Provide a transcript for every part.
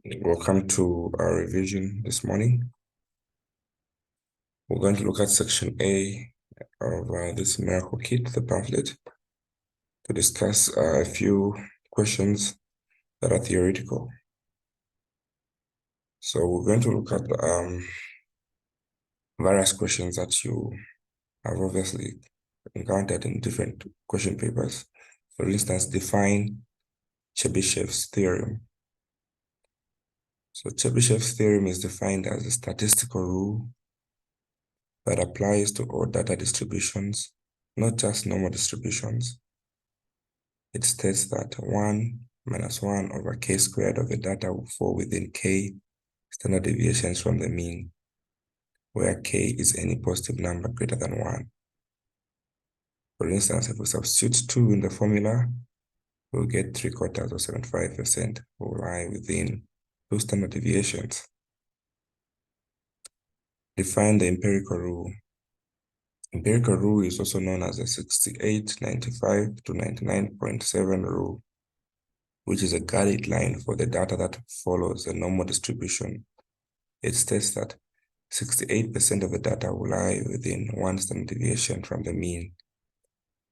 Welcome to our revision this morning. We're going to look at section A of this Miracle Kit, the pamphlet, to discuss a few questions that are theoretical. So we're going to look at various questions that you have obviously encountered in different question papers. For instance, define Chebyshev's theorem. So Chebyshev's theorem is defined as a statistical rule that applies to all data distributions, not just normal distributions. It states that 1 minus 1 over k squared of the data will fall within k standard deviations from the mean, where k is any positive number greater than 1. For instance, if we substitute 2 in the formula, we'll get 3/4 or 75% will lie within 2 standard deviations. Define the empirical rule. Empirical rule is also known as the 68, 95 to 99.7 rule, which is a guideline for the data that follows a normal distribution. It states that 68% of the data will lie within 1 standard deviation from the mean.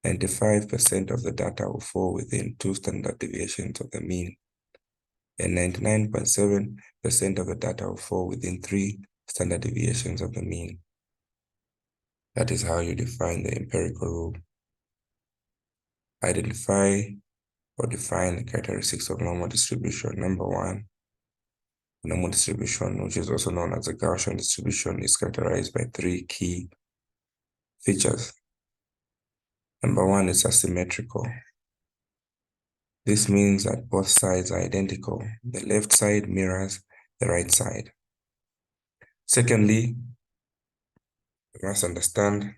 95% of the data will fall within 2 standard deviations of the mean. And 99.7% of the data will fall within 3 standard deviations of the mean. That is how you define the empirical rule. Identify or define the characteristics of normal distribution. Number 1, normal distribution, which is also known as a Gaussian distribution, is characterized by 3 key features. Number 1 is asymmetrical. This means that both sides are identical. The left side mirrors the right side. Secondly, you must understand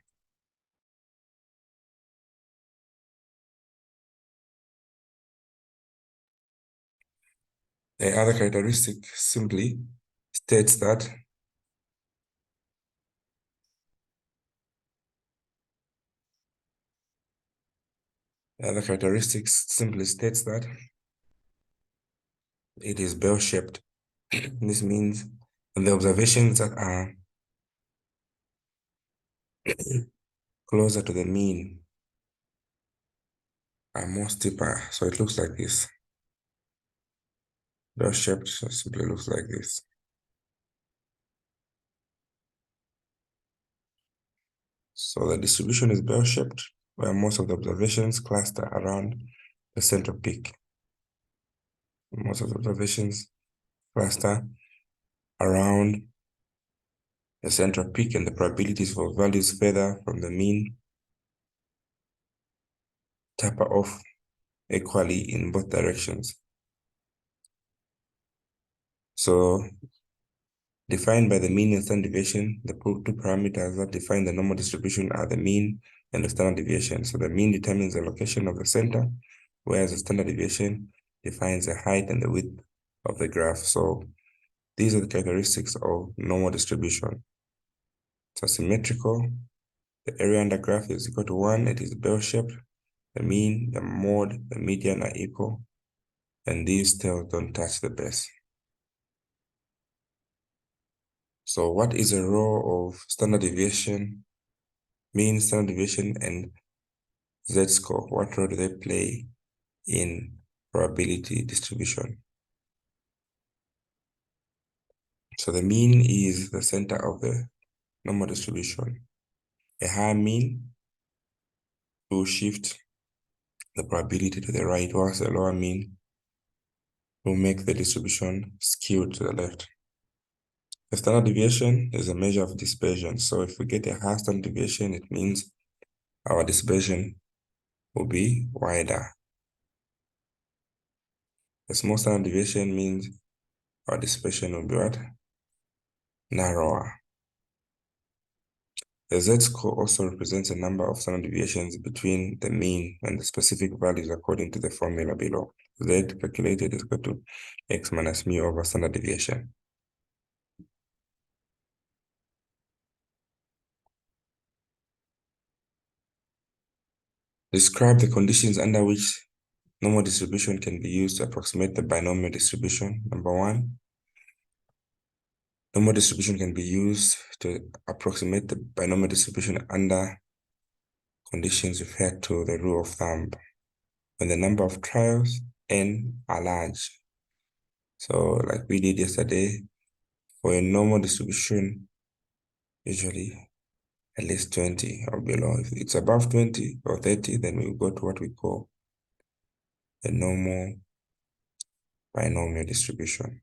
the other characteristic simply states that it is bell-shaped. This means the observations that are closer to the mean are more steeper. So it looks like this. Bell-shaped simply looks like this. So the distribution is bell-shaped, where most of the observations cluster around the central peak. Most of the observations cluster around the central peak, and the probabilities for values further from the mean taper off equally in both directions. So, defined by the mean and standard deviation, the two parameters that define the normal distribution are the mean and the standard deviation. So the mean determines the location of the center, whereas the standard deviation defines the height and the width of the graph. So these are the characteristics of normal distribution. It's symmetrical. The area under graph is equal to 1. It is bell-shaped. The mean, the mode, the median are equal. And these tails don't touch the base. So what is the role of standard deviation, mean, standard deviation, and z-score? What role do they play in probability distribution? So the mean is the center of the normal distribution. A higher mean will shift the probability to the right, whilst a lower mean will make the distribution skewed to the left. The standard deviation is a measure of dispersion. So if we get a high standard deviation, it means our dispersion will be wider. A small standard deviation means our dispersion will be what? Narrower. The z-score also represents a number of standard deviations between the mean and the specific values according to the formula below. Z calculated is equal to x minus mu over standard deviation. Describe the conditions under which normal distribution can be used to approximate the binomial distribution. Number 1, Normal distribution can be used to approximate the binomial distribution under conditions referred to the rule of thumb when the number of trials n are large. So like we did yesterday, for a normal distribution, usually at least 20 or below. If it's above 20 or 30, then we go to what we call a normal binomial distribution.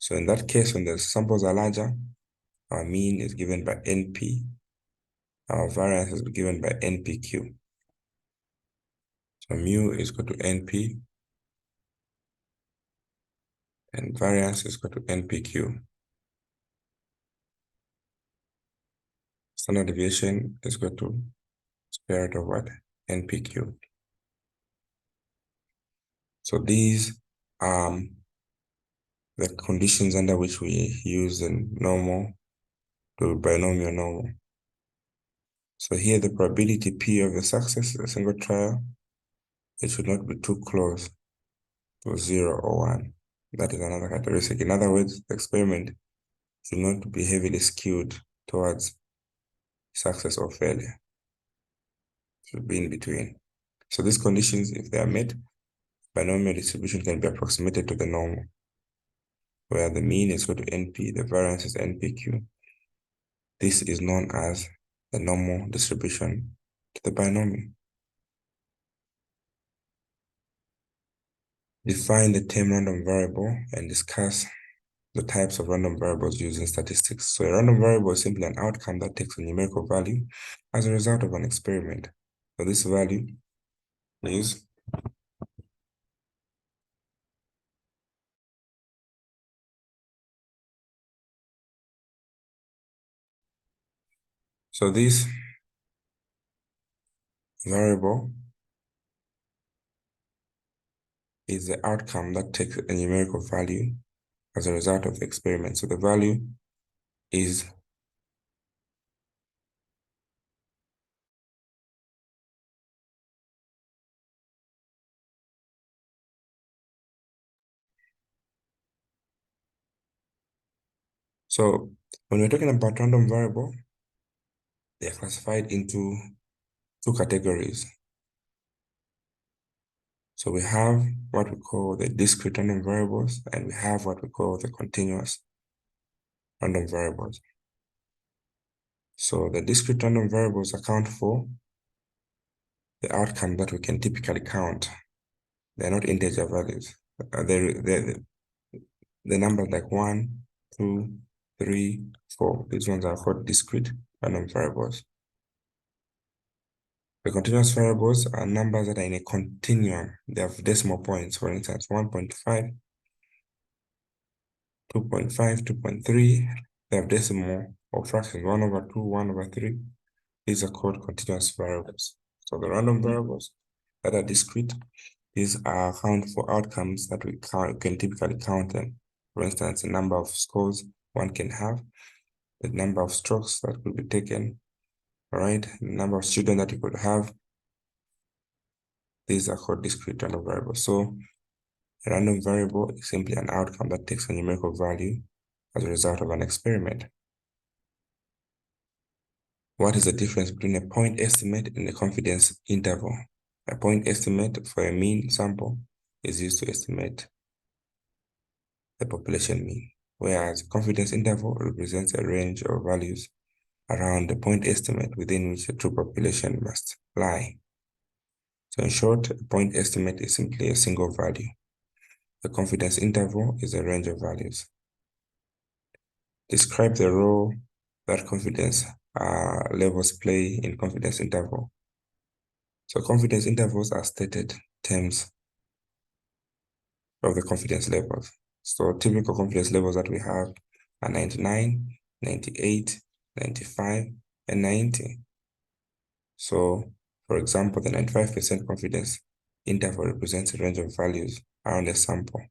So in that case, when the samples are larger, our mean is given by NP, our variance is given by NPQ. So mu is equal to NP, and variance is equal to NPQ. Standard deviation is equal to square root of what? NPQ. So these are the conditions under which we use the normal to binomial normal. So here the probability P of the success of a single trial, it should not be too close to 0 or 1. That is another characteristic. In other words, the experiment should not be heavily skewed towards success or failure. It should be in between. So these conditions, if they are met, binomial distribution can be approximated to the normal, where the mean is equal to NP, the variance is NPQ. This is known as the normal distribution to the binomial. Define the term random variable and discuss the types of random variables used in statistics. So a random variable is simply an outcome that takes a numerical value as a result of an experiment. So this value is this variable is the outcome that takes a numerical value as a result of the experiment. So the value is so when we're talking about random variable, they are classified into two categories. So we have what we call the discrete random variables, and we have what we call the continuous random variables. So the discrete random variables account for the outcome that we can typically count. They're not integer values. The numbers like 1, 2, 3, 4. These ones are called discrete random variables. The continuous variables are numbers that are in a continuum. They have decimal points. For instance, 1.5, 2.5, 2.3. They have decimal or fractions, 1 over 2, 1 over 3. These are called continuous variables. So the random variables that are discrete, these are account for outcomes that we can typically count them. For instance, the number of scores one can have, the number of strokes that could be taken, all right, the number of students that you could have. These are called discrete random variables. So a random variable is simply an outcome that takes a numerical value as a result of an experiment. What is the difference between a point estimate and a confidence interval? A point estimate for a mean sample is used to estimate the population mean, whereas confidence interval represents a range of values around the point estimate within which the true population must lie. So in short, a point estimate is simply a single value. The confidence interval is a range of values. Describe the role that confidence levels play in confidence interval. So confidence intervals are stated terms of the confidence levels. So typical confidence levels that we have are 99, 98, 95, and 90. So, for example, the 95% confidence interval represents a range of values around a sample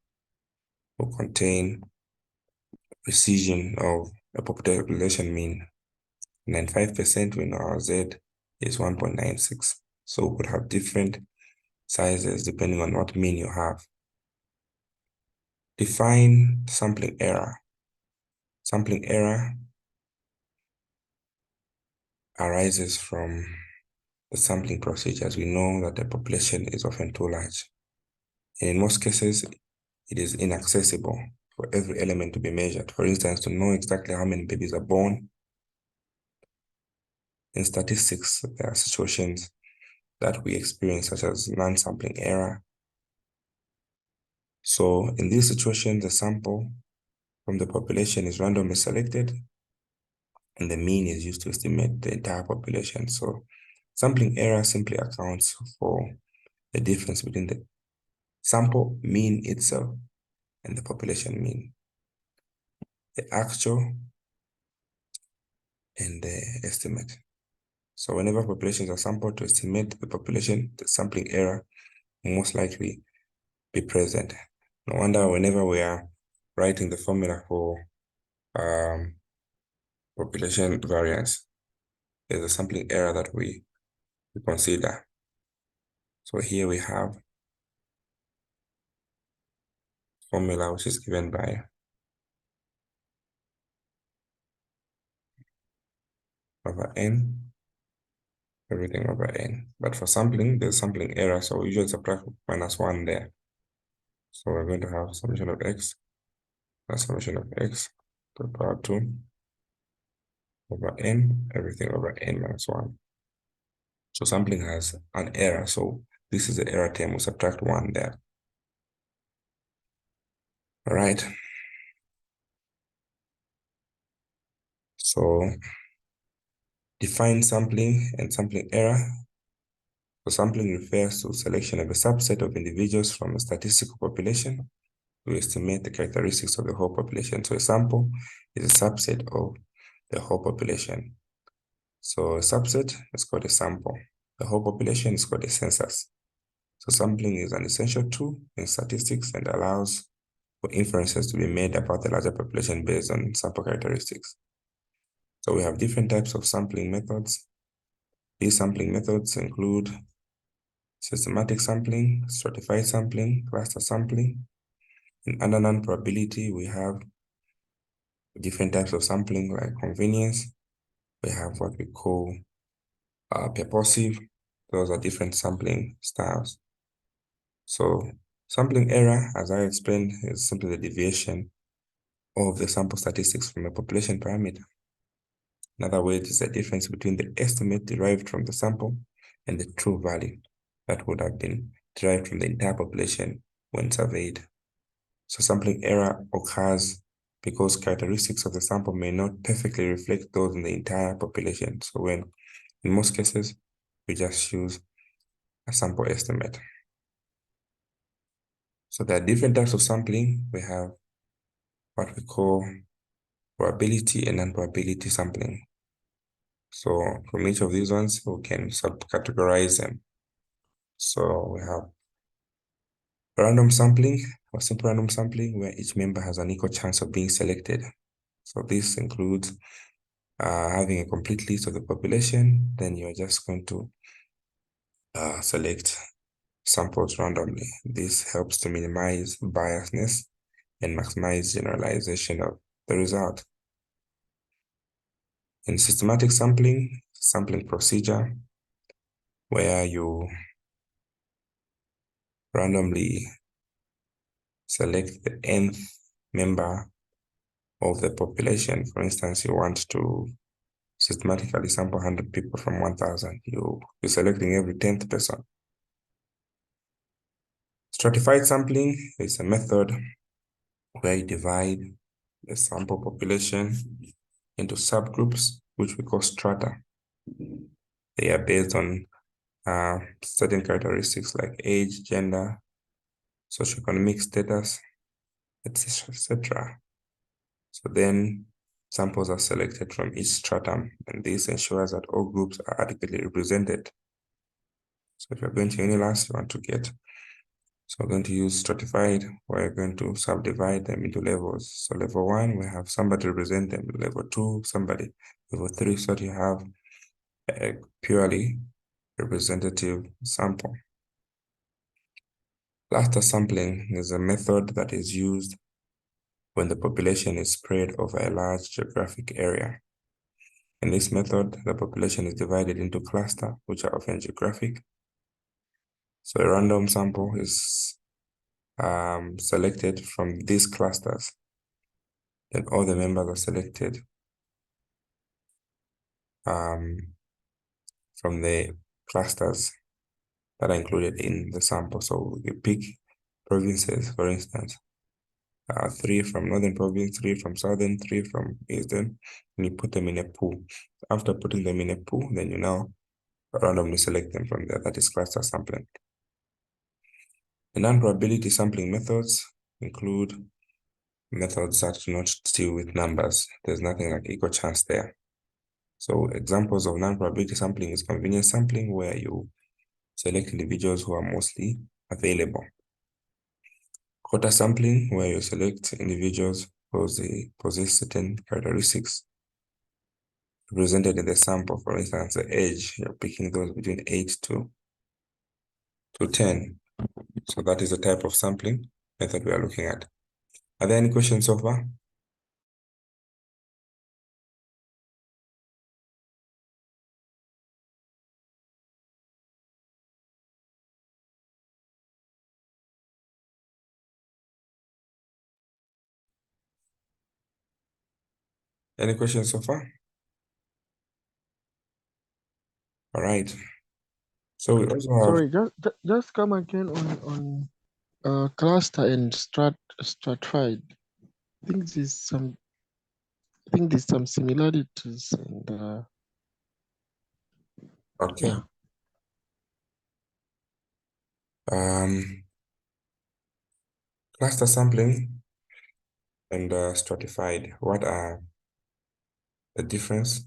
will contain precision of a population mean. 95% we know our Z is 1.96. So we could have different sizes depending on what mean you have. Define sampling error. Sampling error arises from the sampling procedures. We know that the population is often too large. And in most cases, it is inaccessible for every element to be measured. For instance, to know exactly how many babies are born. In statistics, there are situations that we experience, such as non-sampling error. So in these situations, the sample from the population is randomly selected, and the mean is used to estimate the entire population. So sampling error simply accounts for the difference between the sample mean itself and the population mean, the actual and the estimate. So whenever populations are sampled to estimate the population, the sampling error will most likely be present. No wonder whenever we are writing the formula for population variance, there's a sampling error that we consider. So here we have formula which is given by over n, everything over n. But for sampling, there's sampling error, so we usually subtract -1 there. So we're going to have summation of x plus summation of x to the power 2 over n, everything over n minus 1. So sampling has an error, so this is the error term, we subtract 1 there. All right. So define sampling and sampling error. So sampling refers to selection of a subset of individuals from a statistical population to estimate the characteristics of the whole population. So a sample is a subset of the whole population. So a subset is called a sample. The whole population is called a census. So sampling is an essential tool in statistics and allows for inferences to be made about the larger population based on sample characteristics. So we have different types of sampling methods. These sampling methods include systematic sampling, stratified sampling, cluster sampling. In under non-probability, we have different types of sampling like convenience. We have what we call purposive. Those are different sampling styles. So sampling error, as I explained, is simply the deviation of the sample statistics from a population parameter. In other words, it's the difference between the estimate derived from the sample and the true value that would have been derived from the entire population when surveyed. So sampling error occurs because characteristics of the sample may not perfectly reflect those in the entire population. So when, in most cases, we just use a sample estimate. So there are different types of sampling. We have what we call probability and non-probability sampling. So from each of these ones, we can subcategorize them. So we have random sampling or simple random sampling, where each member has an equal chance of being selected. So this includes having a complete list of the population, then you're just going to select samples randomly. This helps to minimize biasness and maximize generalization of the result. In systematic sampling, sampling procedure, where you randomly select the nth member of the population. For instance, you want to systematically sample 100 people from 1,000. You're selecting every 10th person. Stratified sampling is a method where you divide the sample population into subgroups, which we call strata. They are based on certain characteristics like age, gender, socioeconomic status, etc., etc. So then samples are selected from each stratum, and this ensures that all groups are adequately represented. So if you're going to UNILAS, you want to get, so we're going to use stratified, we're going to subdivide them into levels. So level 1, we have somebody represent them. Level 2, somebody. Level 3, so that you have a purely representative sample. Cluster sampling is a method that is used when the population is spread over a large geographic area. In this method, the population is divided into clusters, which are often geographic. So a random sample is selected from these clusters. Then all the members are selected from the clusters that are included in the sample. So you pick provinces, for instance, 3 from Northern Province, 3 from Southern, 3 from Eastern, and you put them in a pool. After putting them in a pool, then you now randomly select them from there. That is cluster sampling. The non-probability sampling methods include methods that do not deal with numbers. There's nothing like equal chance there. So examples of non-probability sampling is convenience sampling, where you select individuals who are mostly available. Quota sampling, where you select individuals who possess certain characteristics represented in the sample. For instance, the age, you're picking those between 8 to 10. So that is the type of sampling method we are looking at. Are there any questions so far? Any questions so far? All right. So we also have. Sorry, just come again on cluster and stratified. I think there's some similarities and Okay. yeah. Cluster sampling and stratified. What are the difference?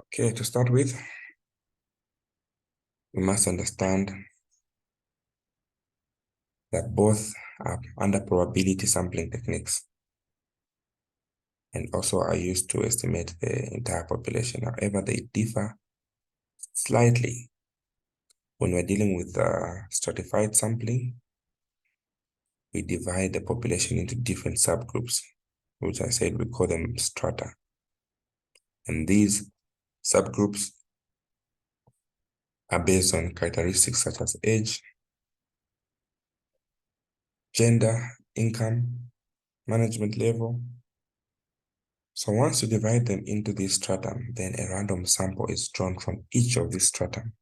Okay, to start with, we must understand that both are under probability sampling techniques and also are used to estimate the entire population. However, they differ slightly. When we're dealing with stratified sampling, we divide the population into different subgroups, which I said we call them strata. And these subgroups are based on characteristics such as age, gender, income, management level. So once you divide them into this stratum, then a random sample is drawn from each of these stratum.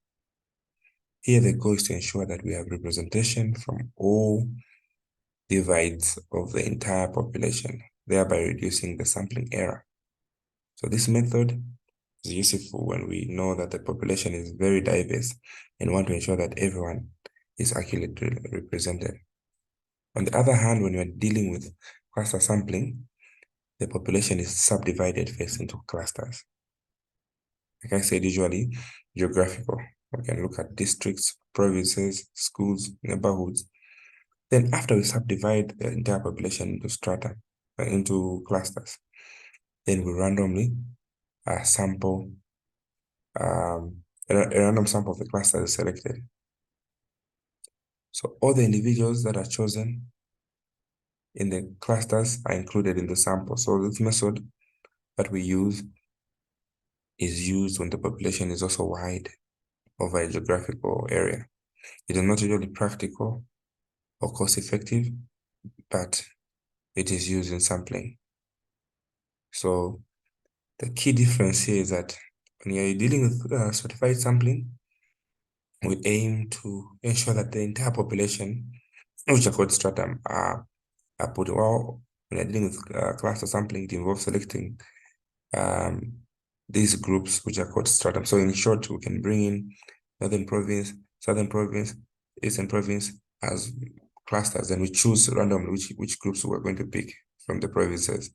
Here the goal is to ensure that we have representation from all divides of the entire population, thereby reducing the sampling error. So this method is useful when we know that the population is very diverse and want to ensure that everyone is accurately represented. On the other hand, when you're dealing with cluster sampling, the population is subdivided first into clusters. Like I said, usually geographical. We can look at districts, provinces, schools, neighborhoods. Then after we subdivide the entire population into strata, into clusters, then we randomly sample, a random sample of the cluster is selected. So all the individuals that are chosen in the clusters are included in the sample. So this method that we use is used when the population is also wide over a geographical area. It is not usually practical or cost-effective, but it is used in sampling. So the key difference here is that when you're dealing with stratified sampling, we aim to ensure that the entire population, which are called stratum, are put well. When you're dealing with cluster sampling, it involves selecting these groups, which are called stratum. So in short, we can bring in Northern Province, Southern Province, Eastern Province as clusters, and we choose randomly which groups we're going to pick from the provinces.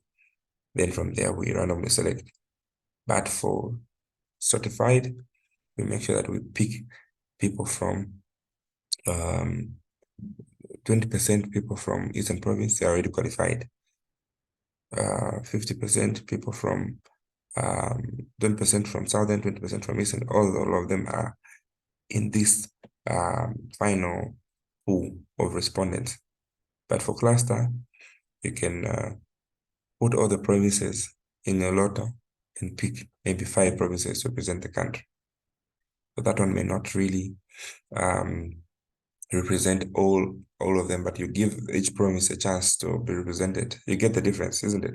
Then from there, we randomly select. But for stratified, we make sure that we pick people from 20% people from Eastern Province, they're already qualified. 50% people from 20% from Southern, 20% from Eastern, all of them are in this final pool of respondents. But for cluster, you can put all the provinces in a lotto and pick maybe 5 provinces to represent the country. So that one may not really represent all of them, but you give each province a chance to be represented. You get the difference, isn't it?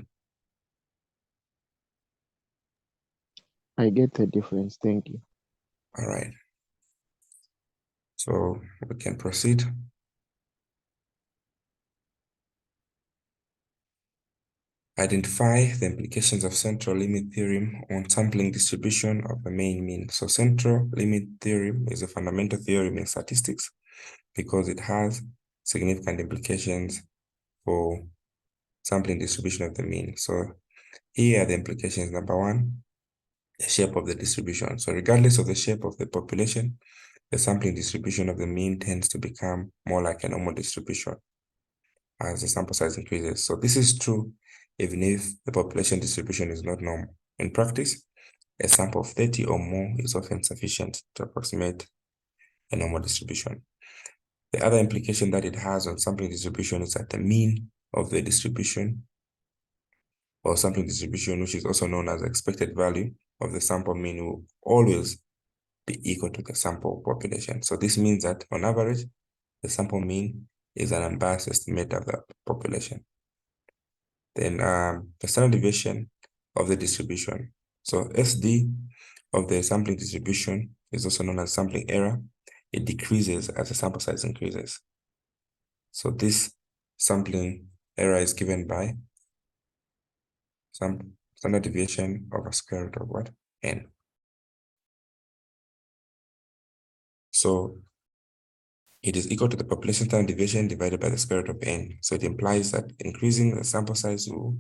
I get the difference. Thank you. All right. So we can proceed. Identify the implications of central limit theorem on sampling distribution of the main mean. So central limit theorem is a fundamental theorem in statistics because it has significant implications for sampling distribution of the mean. So here are the implications. Number one, the shape of the distribution. So regardless of the shape of the population, the sampling distribution of the mean tends to become more like a normal distribution as the sample size increases. So this is true even if the population distribution is not normal. In practice, a sample of 30 or more is often sufficient to approximate a normal distribution. The other implication that it has on sampling distribution is that the mean of the distribution or sampling distribution, which is also known as the expected value of the sample mean, will always be equal to the sample population. So this means that on average, the sample mean is an unbiased estimate of the population. Then the standard deviation of the distribution. So SD of the sampling distribution is also known as sampling error. It decreases as the sample size increases. So this sampling error is given by some standard deviation of a square root of what? N. So it is equal to the population standard deviation divided by the square root of N. So it implies that increasing the sample size will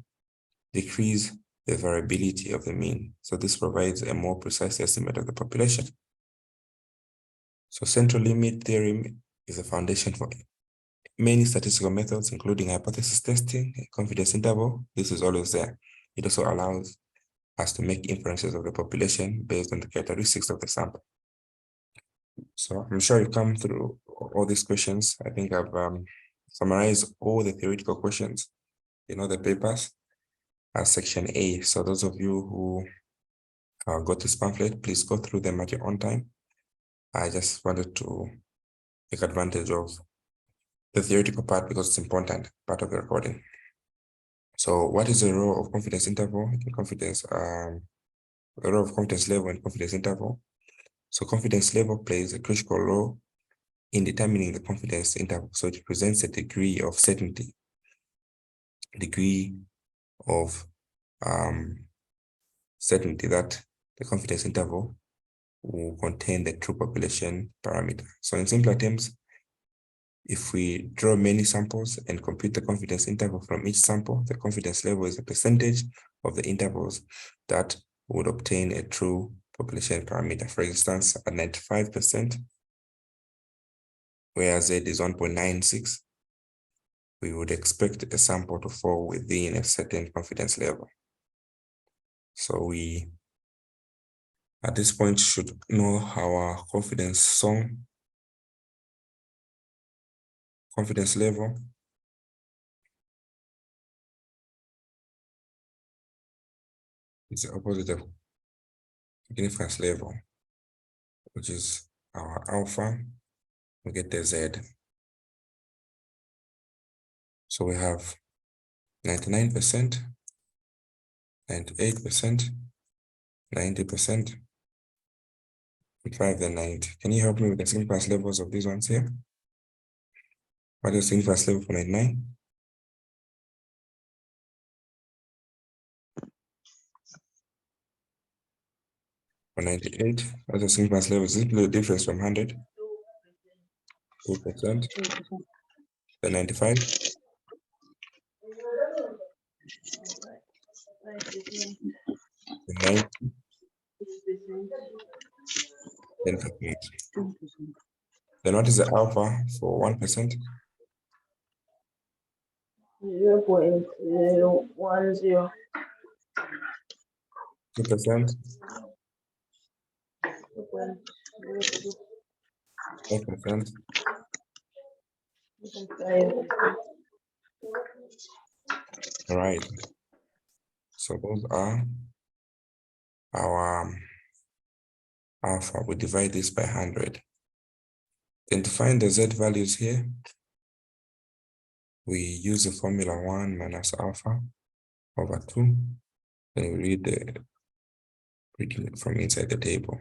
decrease the variability of the mean. So this provides a more precise estimate of the population. So central limit theorem is a foundation for many statistical methods, including hypothesis testing, confidence interval. This is always there. It also allows us to make inferences of the population based on the characteristics of the sample. So I'm sure you come through all these questions. I think I've summarized all the theoretical questions in all the papers as section A. So those of you who got this pamphlet, please go through them at your own time. I just wanted to take advantage of the theoretical part because it's important part of the recording. So what is the role of confidence interval in confidence, the role of confidence level and confidence interval? So confidence level plays a critical role in determining the confidence interval. So it represents a degree of certainty, degree of certainty that the confidence interval will contain the true population parameter. So in simpler terms, if we draw many samples and compute the confidence interval from each sample, the confidence level is a percentage of the intervals that would obtain a true population parameter. For instance, at 95%, where Z is 1.96, we would expect a sample to fall within a certain confidence level. So we, at this point, should know our confidence level is the opposite of significance level, which is our alpha. We get the Z. So we have 99%, 98%, 90%, and 5 and 90. Can you help me with the significance levels of these ones here? What is the significance level for 99? For 98, what's the significance level? Is it the difference from 100? 2%. The 95? The 90? Then 58. Then what is the alpha for 1%? 0.010. 2%? 4%? 5. All right. So those are our alpha. We divide this by 100. Then to find the Z values here, we use the formula 1 minus alpha over 2. Then we read it from inside the table.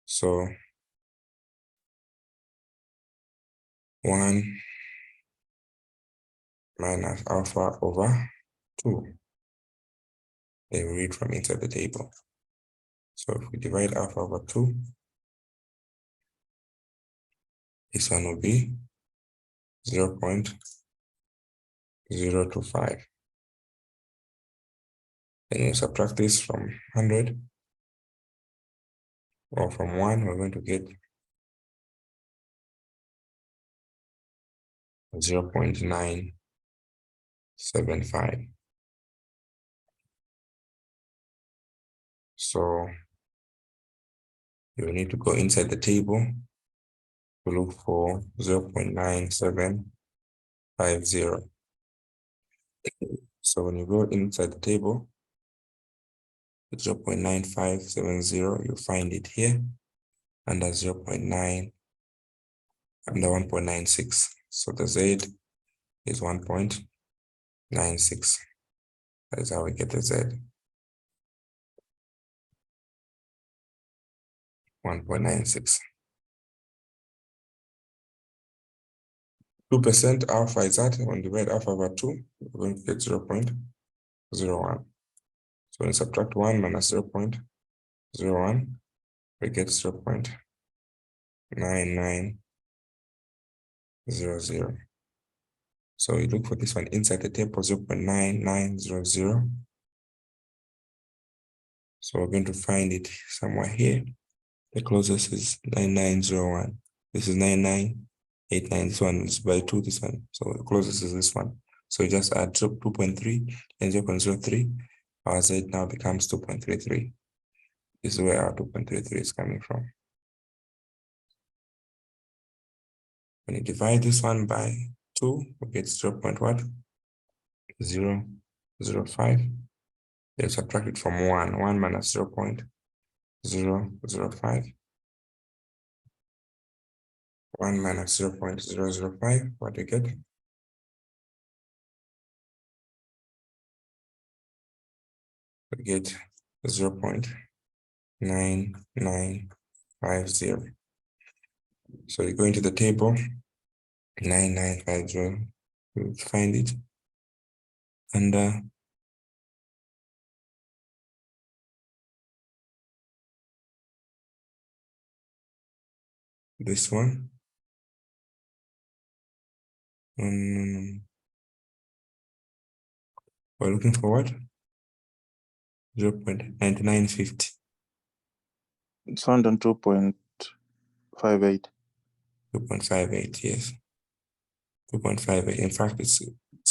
So 1 minus alpha over 2. Then we read from inside the table. So if we divide alpha over 2, this one will be 0.025. Then you subtract this from 100, or from 1, we're going to get 0.975. So you need to go inside the table to look for 0.9750. So when you go inside the table, 0.9570, you find it here under 0.9, under 1.96. So the Z is 1.96. That is how we get the Z. 1.96. 2% alpha is that when you divide alpha over 2, we're going to get 0.01. So when you subtract 1 minus 0.01, we get 0.9900. So you look for this one inside the table, 0.9900. So we're going to find it somewhere here. The closest is 9901. This is 9989. This one is by 2, this one. So the closest is this one. So you just add 2.3 and 0.03. Our Z now becomes 2.33. This is where our 2.33 is coming from. When you divide this one by 2, we get 0.005. Then subtract it from 1. 1 minus 0.005. 1 minus 0.005. What do you get? We get 0.9950. So you go into the table, 9950, you find it under this one. We're looking for what? 0.9950. It's found on 2.58. 2.58, yes. 2.58. In fact, it's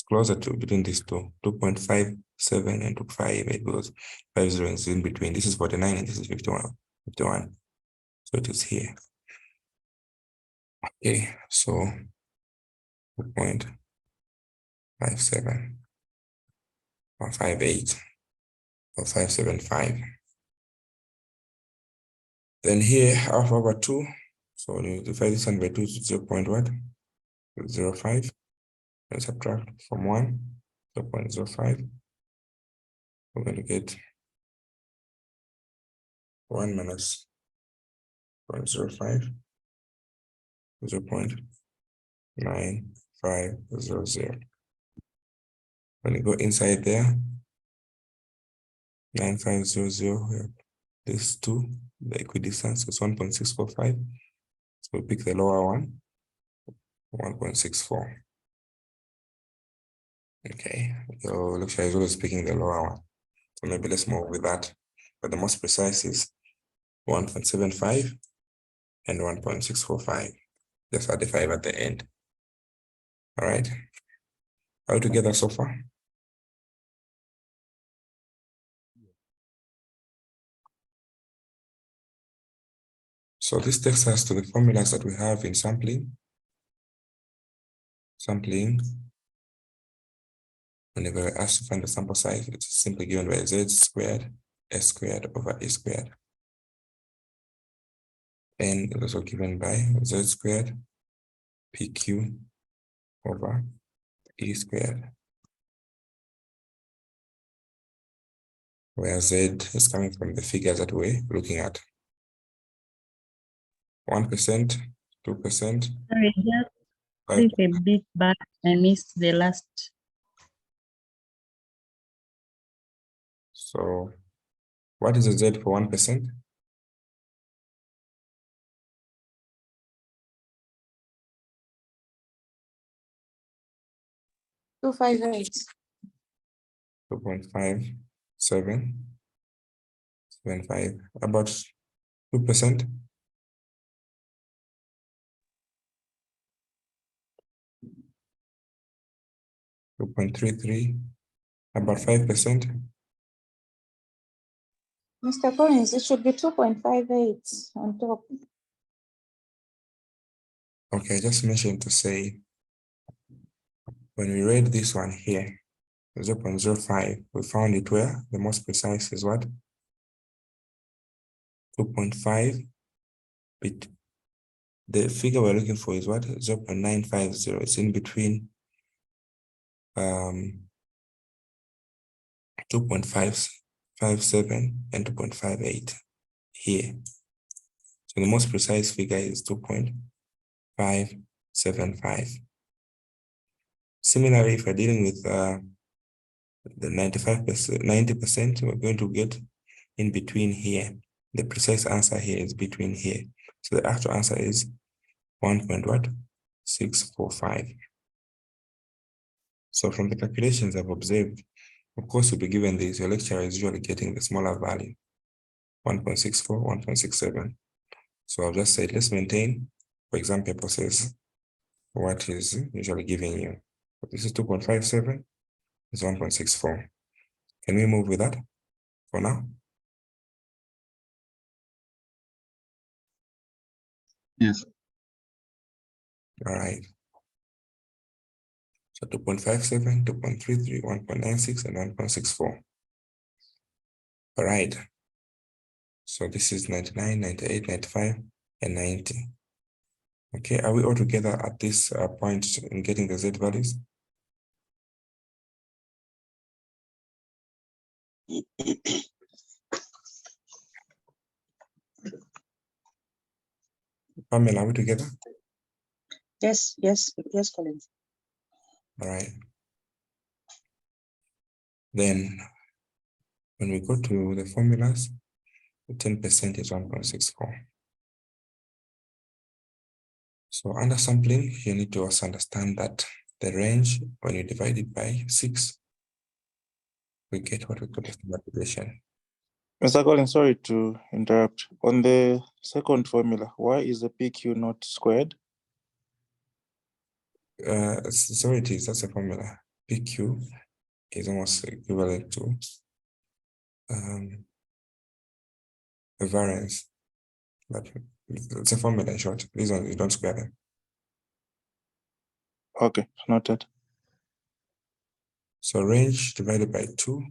closer to between these two. 2.57 and 2.58 because 50 is in between. This is 49 and this is 51. So it is here. Okay, so 2.57 or 58 or 575. Then here alpha over 2. So when you divide this one by 2 to 0.05 and subtract from 1, 0.05. We're going to get 1 minus 0.05, 0.9500. When you go inside there, 9500, this 2, the equidistance is 1.645. So we pick the lower one, 1.64. Okay, so looks like it's always picking the lower one. So maybe let's move with that. But the most precise is 1.75 and 1.645. Just add the 5 at the end. All right. Are we together so far? So this takes us to the formulas that we have in sampling. Sampling Whenever we're asked to find the sample size, it's simply given by z squared, s squared over e squared. N is also given by z squared, pq over e squared, where z is coming from the figures that we're looking at. 1%, 2%, Sorry, just 5%. click a bit back. I missed the last. So what is the z for 1%? 258. 2.5775. About 2%. 2.33. About 5%. Mr. Collins, it should be 2.58 on top. Okay, I just mentioned to say, when we read this one here, 0.05, we found it where the most precise is what? 2.5. The figure we're looking for is what? 0.950. It's in between 2.557 and 2.58 here. So the most precise figure is 2.575. Similarly, if we're dealing with the 95%, 90%, we're going to get in between here. The precise answer here is between here. So the actual answer is 1.645. So from the calculations I've observed, of course, you'll be given this, your lecturer is usually getting the smaller value, 1.64, 1.67. So I've just said, let's maintain, for exam purposes, what is usually giving you. This is 2.57, is 1.64. Can we move with that for now? Yes. All right. So 2.57, 2.33, 1.96, and 1.64. All right. So this is 99, 98, 95, and 90. Okay, are we all together at this point in getting the Z values? Pamela, are we together? Yes, Collins. All right. Then when we go to the formulas, the 10% is 1.64. So under sampling, you need to also understand that the range, when you divide it by 6, we get what we call the standard deviation. Mr. Collins, sorry to interrupt. On the second formula, why is the PQ not squared? Sorry, it is, that's a formula. PQ is almost equivalent to the variance, but it's a formula in short. These ones, you don't square them. Okay, noted. So range divided by 2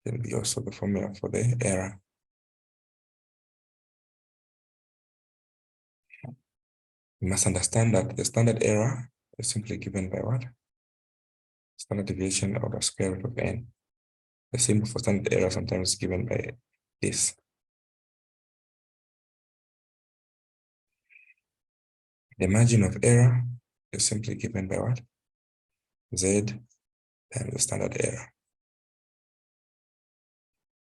can be also the formula for the error. You must understand that the standard error is simply given by what? Standard deviation of the square root of n. The symbol for standard error sometimes is given by this. The margin of error is simply given by what? Z times the standard error.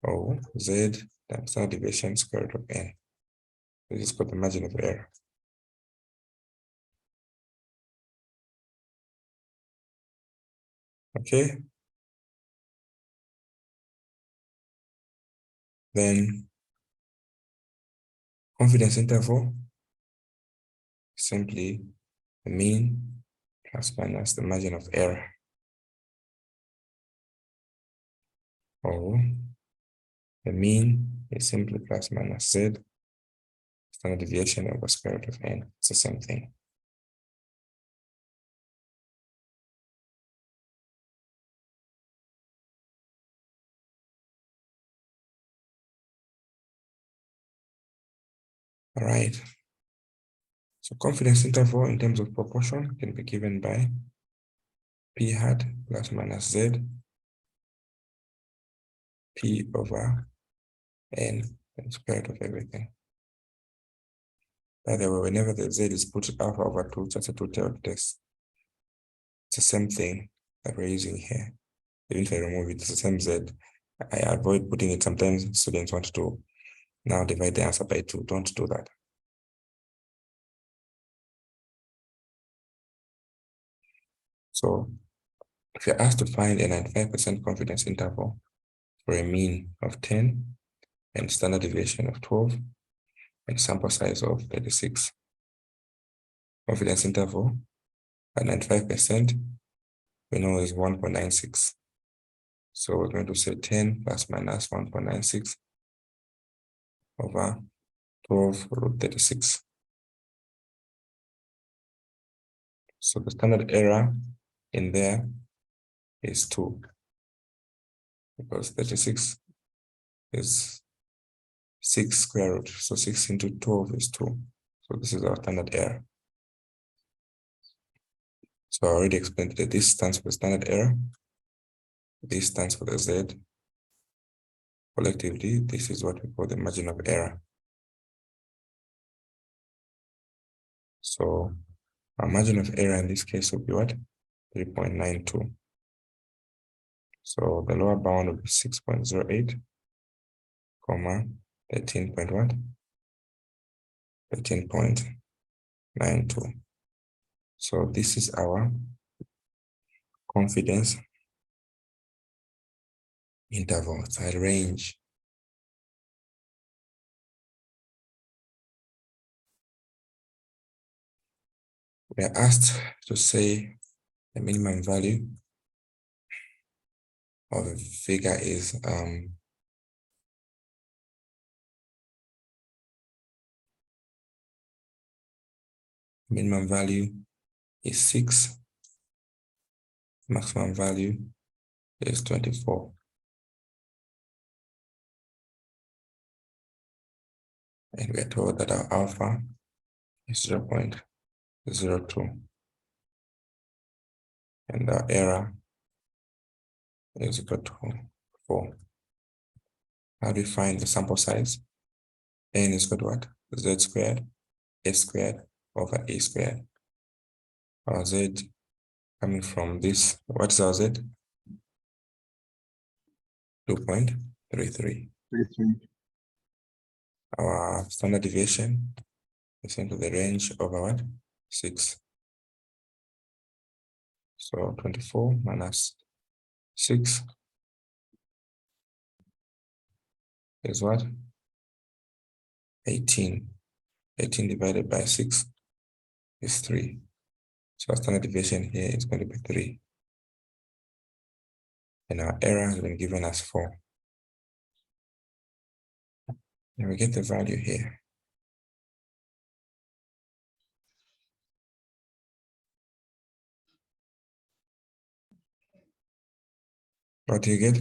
Or Z times standard deviation square root of n. This is called the margin of error. Okay. Then confidence interval, simply the mean plus minus the margin of error. Or the mean is simply plus minus Z, standard deviation over square root of n. It's the same thing. All right. So confidence interval in terms of proportion can be given by P hat plus minus Z P over N and square root of everything. By the way, whenever the Z is put alpha over 2, just a two-tailed test. It's the same thing that we're using here. Even if I remove it, it's the same Z. I avoid putting it. Sometimes students want to now divide the answer by 2. Don't do that. So if you're asked to find a 95% confidence interval for a mean of 10 and standard deviation of 12 and sample size of 36, confidence interval at 95% we know is 1.96. So we're going to say 10 plus minus 1.96 over 12 root 36. So the standard error in there is 2, because 36 is 6 square root. So 6 into 12 is 2. So this is our standard error. So I already explained that this stands for the standard error. This stands for the Z. Collectively, this is what we call the margin of error. So our margin of error in this case will be what? 3.92. So the lower bound will be 6.08, comma, 13.92. So this is our confidence interval, it's a range. We are asked to say the minimum value of a figure is minimum value is 6, maximum value is 24. And we are told that our alpha is 0.02. And our error is equal to 4. How do we find the sample size? N is equal to what? Z squared, S squared over A squared. Our Z coming from this, what's our Z? 2.33. Our standard deviation is into the range of what? 6. So 24 minus 6 is what? 18. 18 divided by 6 is 3. So our standard deviation here is going to be 3. And our error has been given as 4. And we get the value here. What do you get?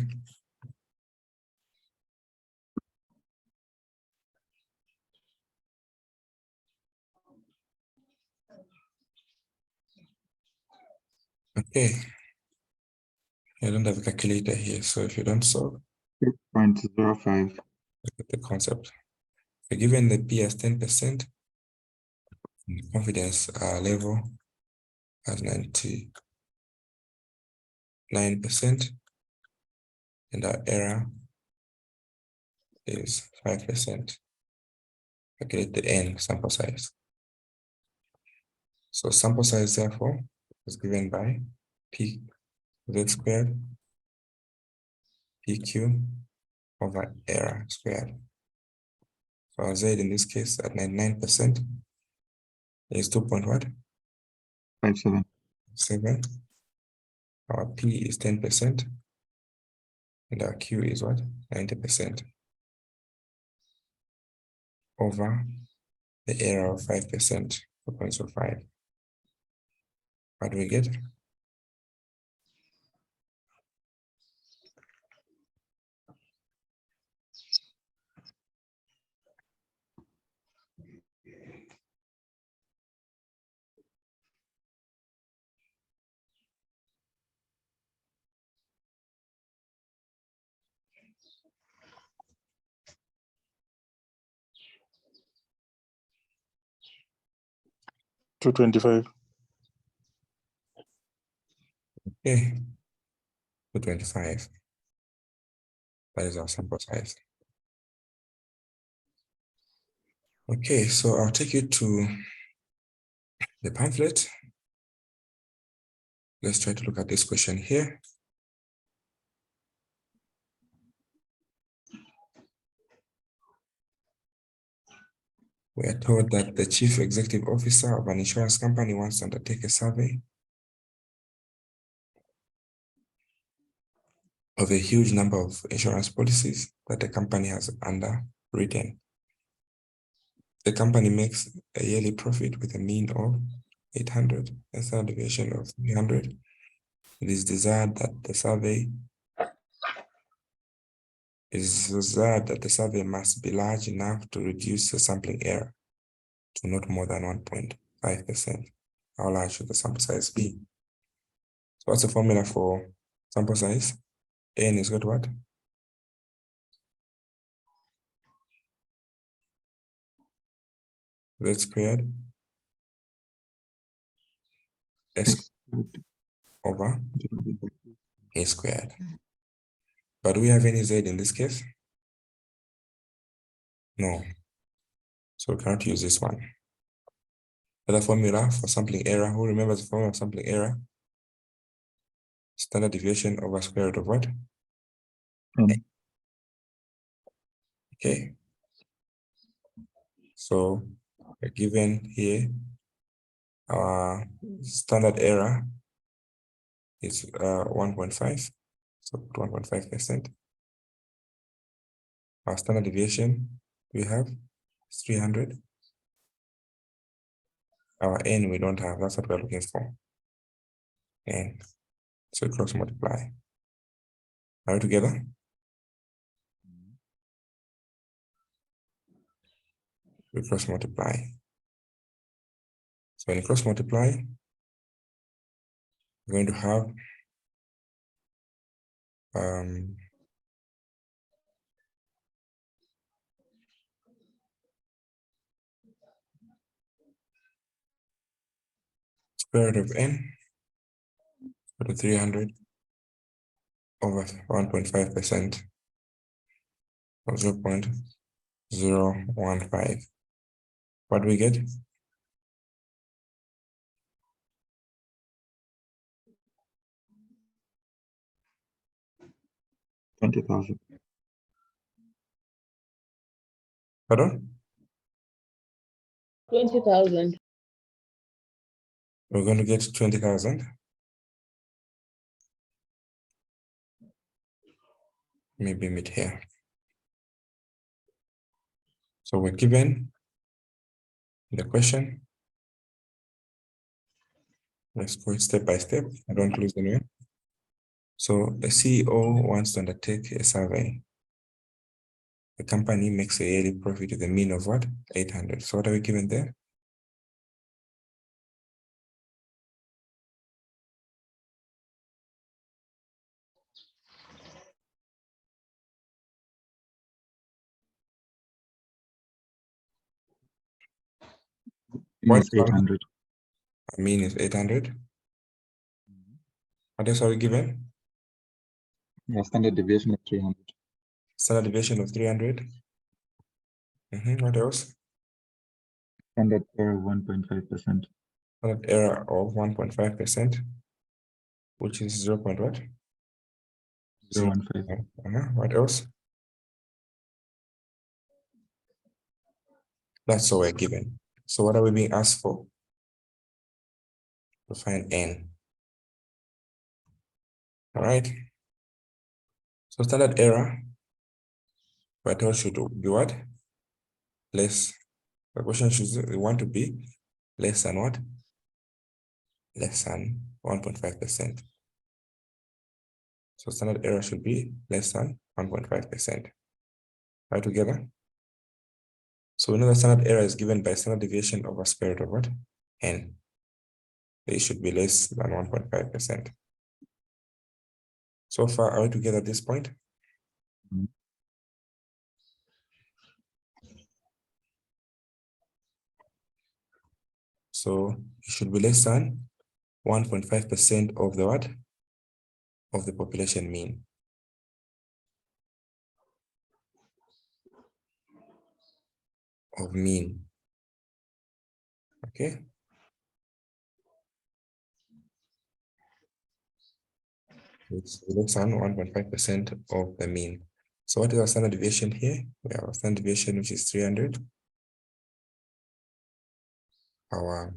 Okay. I don't have a calculator here, so if you don't solve, 6.05. look at the concept. We're given the P as 10%, and the confidence level as 99%, and our error is 5%. Calculate the N sample size. So sample size, therefore, is given by P Z squared PQ over error squared. So our Z in this case at 99% is 2.57. 7. Our P is 10%. And our Q is what? 90%. Over the error of 5%, 4.05. What do we get? 225. Okay. 225. That is our sample size. Okay, so I'll take you to the pamphlet. Let's try to look at this question here. We are told that the chief executive officer of an insurance company wants to undertake a survey of a huge number of insurance policies that the company has underwritten. The company makes a yearly profit with a mean of 800, a standard deviation of 300. It is desired that the survey must be large enough to reduce the sampling error to not more than 1.5%. How large should the sample size be? So what's the formula for sample size? N is equal to what? Z squared S over A squared. But do we have any Z in this case? No. So we cannot use this one. The formula for sampling error, who remembers the formula of sampling error? Standard deviation over square root of what? Okay. So we're given here our standard error is 1.5, so 1.5%. Our standard deviation we have is 300. Our N we don't have, that's what we're looking for. N. So cross multiply. Are we together? We cross multiply. So when you cross multiply, we're going to have square root of N to 300 over 1.5% of 0.015. What do we get? $20,000. Pardon? 20,000. We're going to get 20,000. Maybe mid here. So we're given the question. Let's go step by step. I don't lose anyone. So the CEO wants to undertake a survey. The company makes a yearly profit with a mean of what? 800. So what are we given there? What 800. mean is 800. What else are we given? Yeah, standard deviation of 300. Standard deviation of 300. What else? Standard error of 1.5%. Standard error of 1.5%, which is 0. What? 0.15. What else? That's all we're given. So what are we being asked for? To find N. All right. So standard error, we're told should be what? Less. The question should want to be less than what? Less than 1.5%. So standard error should be less than 1.5%. Right together? So we know the standard error is given by standard deviation over square root of what? N. It should be less than 1.5%. So far, are we together at this point? So should be less than 1.5% of the what? Of the population mean. Of mean. Okay. It's less than 1.5% of the mean. So what is our standard deviation here? We have a standard deviation which is 300. Our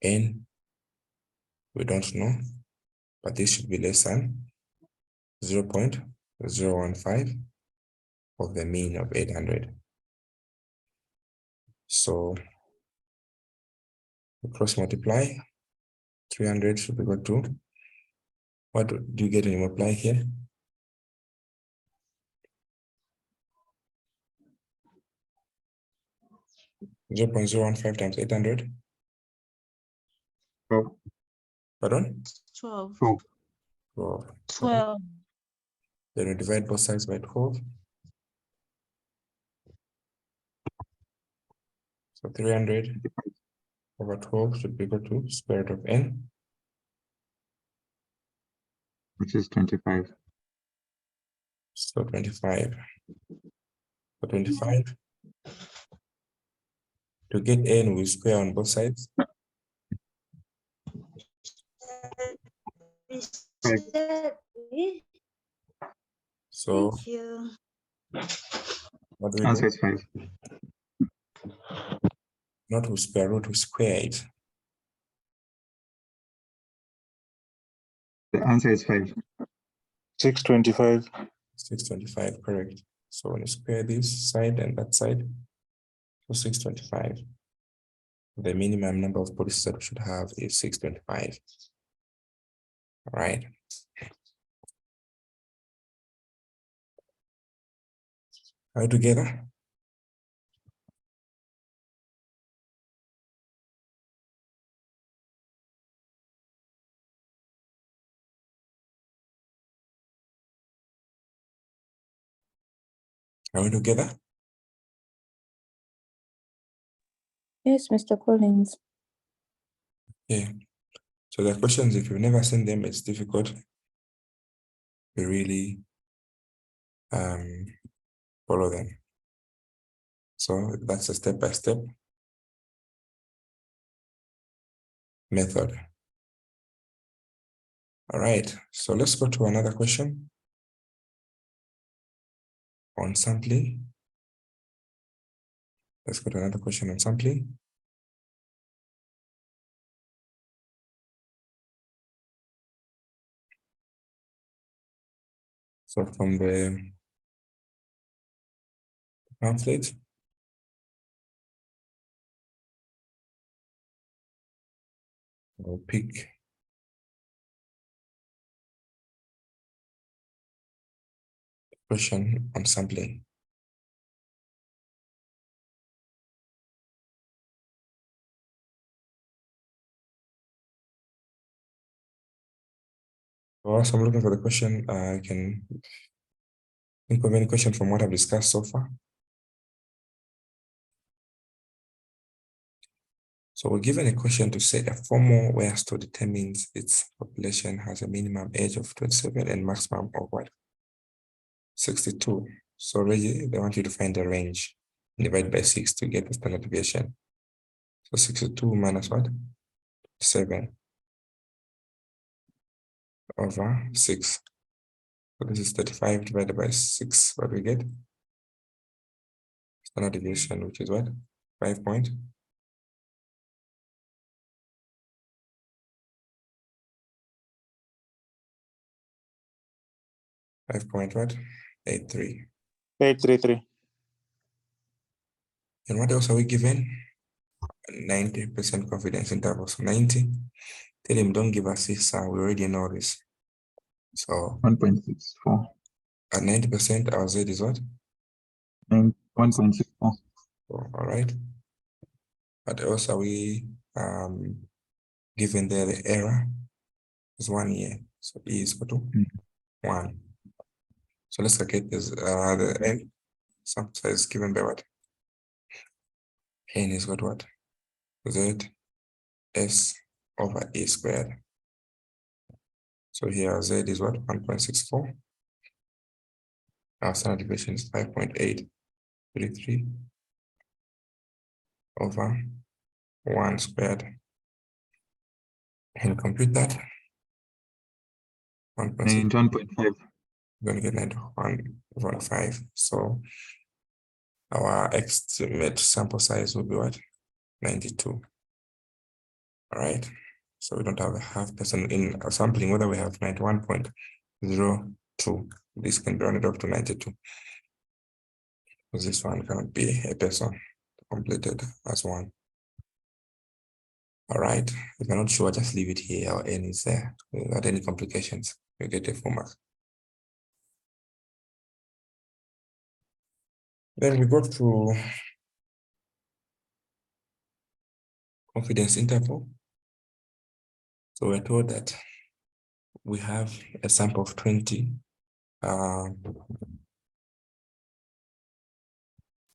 n, we don't know, but this should be less than 0.015 of the mean of 800. So we cross multiply, 300 should be equal to, what do you get when you multiply here? Zero point 0.015 times 800. Oh, Pardon? 12. 12. 12. 12. Then we divide both sides by 12. So 300 over 12 should be equal to square root of n. Which is 25. So 25. So 25. To get n, we square on both sides. 5. So what do we Answer do? is 5. Not with square root, we square it. The answer is 5. 625. 625, correct. So when you square this side and that side, so 625. The minimum number of policies that we should have is 625. All right. Are we together? Are we together? Yes, Mr. Collins. Yeah. So the questions, if you've never seen them, it's difficult to really follow them. So that's a step-by-step method. All right, so let's go to another question on sampling. Let's go to another question on sampling. So from the pamphlet, we'll pick question on sampling. Whilst I'm looking for the question, I can think of any question from what I've discussed so far. So we're given a question to say a formal where store determines its population has a minimum age of 27 and maximum of what? 62. So really, they want you to find the range, divide by 6 to get the standard deviation. So 62 minus what? 7 over 6. So this is 35 divided by 6. What do we get? Standard deviation, which is what? 5 point. 5.83. 833. And what else are we given? 90% confidence interval. So 90. Tell him don't give us this, we already know this. So 1.64. at 90%, our Z is what? 1.64. So, all right. What else are we given there? The error is 1 year. So E is equal to 1. So let's calculate this. The N sample size given by what? N is what? Z S over A squared. So here Z is what? 1.64. Our standard deviation is 5.833 over 1 squared. And compute that. 1.6. 91.5. We're going to get 91.5. So our estimate sample size will be what? 92. All right. So we don't have a half percent in a sampling, whether we have 91.02. This can be rounded up to 92. Because this one cannot be a person completed as one. All right. If you're not sure, just leave it here. Our N is there. Without any complications, you get a full mark. Then we go to confidence interval. So we're told that we have a sample of 20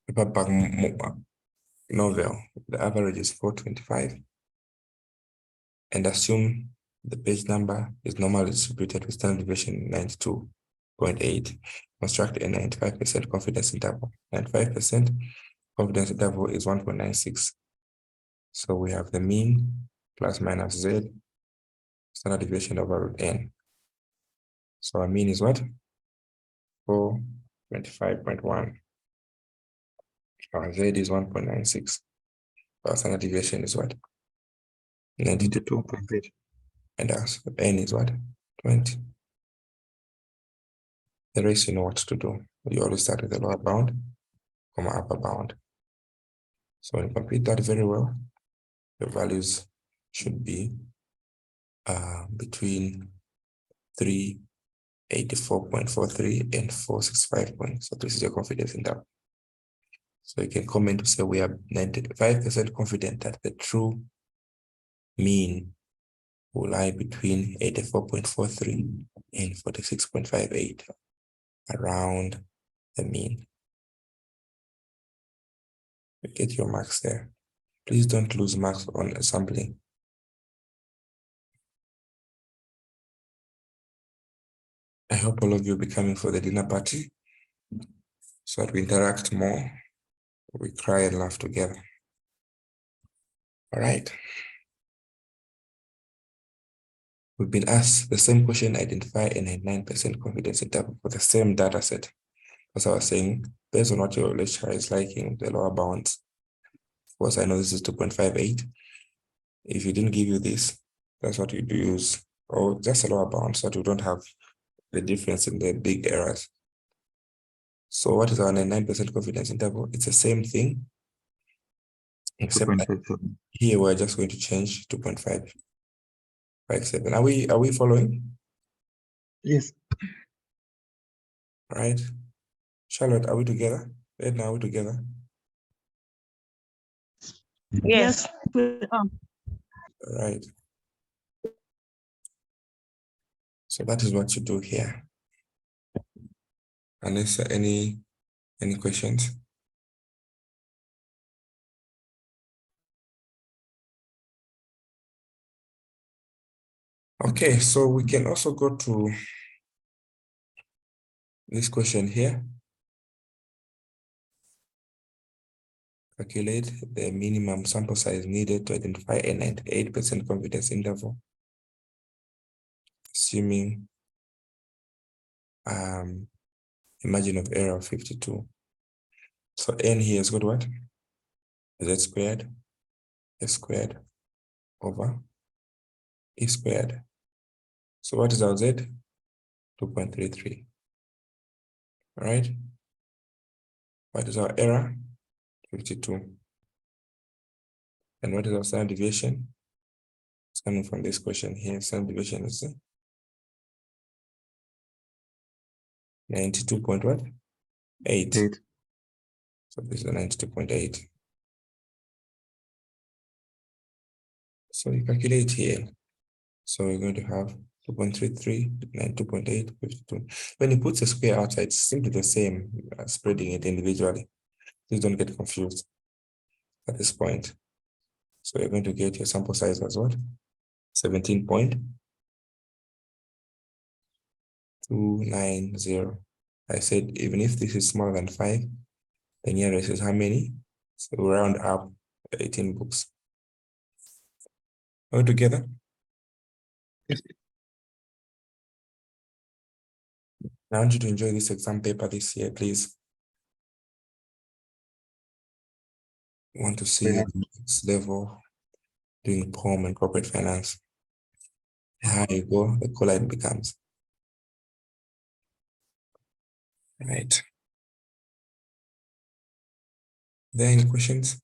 paperback novel. The average is 425. And assume the page number is normally distributed with standard deviation 92.8. Construct a 95% confidence interval. 95% confidence interval is 1.96. So we have the mean plus minus Z, standard deviation over root N. So our mean is what? 425.1. Our Z is 1.96. Our standard deviation is what? 92.8. And our N is what? 20. The rest you know what to do. You always start with the lower bound, comma upper bound. So when you complete that very well, the values should be between 384.43 and 465. So this is your confidence interval. So you can comment to say we are 95% confident that the true mean will lie between 84.43 and 46.58, around the mean. You get your marks there. Please don't lose marks on sampling. I hope all of you will be coming for the dinner party so that we interact more, we cry and laugh together. All right. We've been asked the same question, identify a 99% confidence interval for the same data set. As I was saying, based on what your lecturer is liking, the lower bounds. Of course, I know this is 2.58. If he didn't give you this, that's what you do use, or just a lower bound so that we don't have the difference in the big errors. So what is our 99% confidence interval? It's the same thing, except that here we're just going to change 2.557. Are we following? Yes. All right. Charlotte, are we together? Edna, are we together? Yes. All right. So that is what you do here. Unless any questions? Okay, so we can also go to this question here. Calculate the minimum sample size needed to identify a 98% confidence interval, assuming a margin of error of 52. So N here is got what? Z squared, S squared over E squared. So what is our Z? 2.33. All right. What is our error? 52. And what is our standard deviation? It's coming from this question here. Standard deviation is 92.8. So this is 92.8. So you calculate here. So we're going to have 2.33, 92.8, 52. When you put the square outside, it's simply the same as spreading it individually. Please don't get confused at this point. So you're going to get your sample size as what? 17.290. I said, even if this is smaller than 5, the nearest is how many? So we round up 18 books. All together? Yes. I want you to enjoy this exam paper this year, please. I want to see you Yeah. at the next level doing POM and corporate finance. The higher you go, the cooler it becomes. Right. Are there any questions?